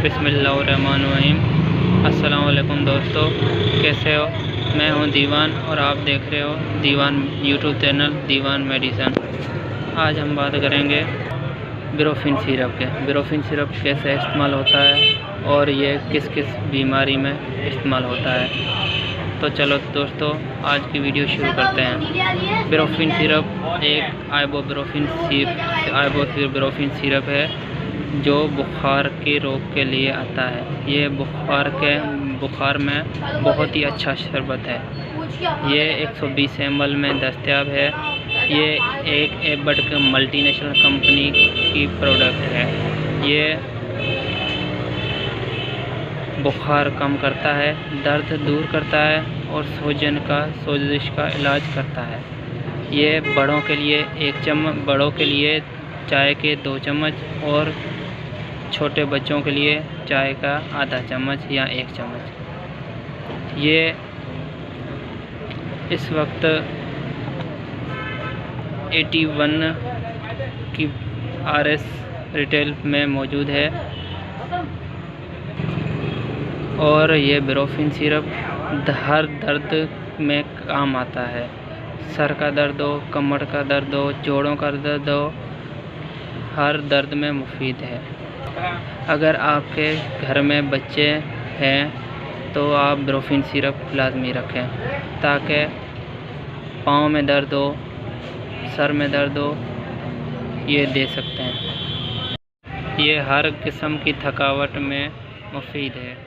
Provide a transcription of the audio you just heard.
बिस्मिल्लाहिर्रहमानिर्रहीम। अस्सलाम वालेकुम दोस्तों, कैसे हो? मैं हूं दीवान और आप देख रहे हो दीवान यूट्यूब चैनल दीवान मेडिसन। आज हम बात करेंगे ब्रोफिन सिरप के। ब्रोफिन सिरप कैसे इस्तेमाल होता है और ये किस किस बीमारी में इस्तेमाल होता है। तो चलो दोस्तों, आज की वीडियो शुरू करते हैं। ब्रोफिन सिरप एक आइबोब्रोफिन सिरप है जो बुखार के रोग के लिए आता है। ये बुखार में बहुत ही अच्छा शरबत है। ये 120 ml में दस्तयाब है। ये एक एबट मल्टीनेशनल कंपनी की प्रोडक्ट है। ये बुखार कम करता है, दर्द दूर करता है और सोजिश का इलाज करता है। ये बड़ों के लिए 1 चम्मच, बड़ों के लिए चाय के 2 चम्मच और छोटे बच्चों के लिए चाय का आधा चम्मच या 1 चम्मच। ये इस वक्त 81 की RS रिटेल में मौजूद है और ये ब्रोफिन सिरप हर दर्द में काम आता है। सर का दर्द हो, कमर का दर्द हो, जोड़ों का दर्द हो, हर दर्द में मुफीद है। अगर आपके घर में बच्चे हैं तो आप ब्रोफिन सिरप लाजमी रखें ताकि पाँव में दर्द हो, सर में दर्द हो, ये दे सकते हैं। ये हर किस्म की थकावट में मुफीद है।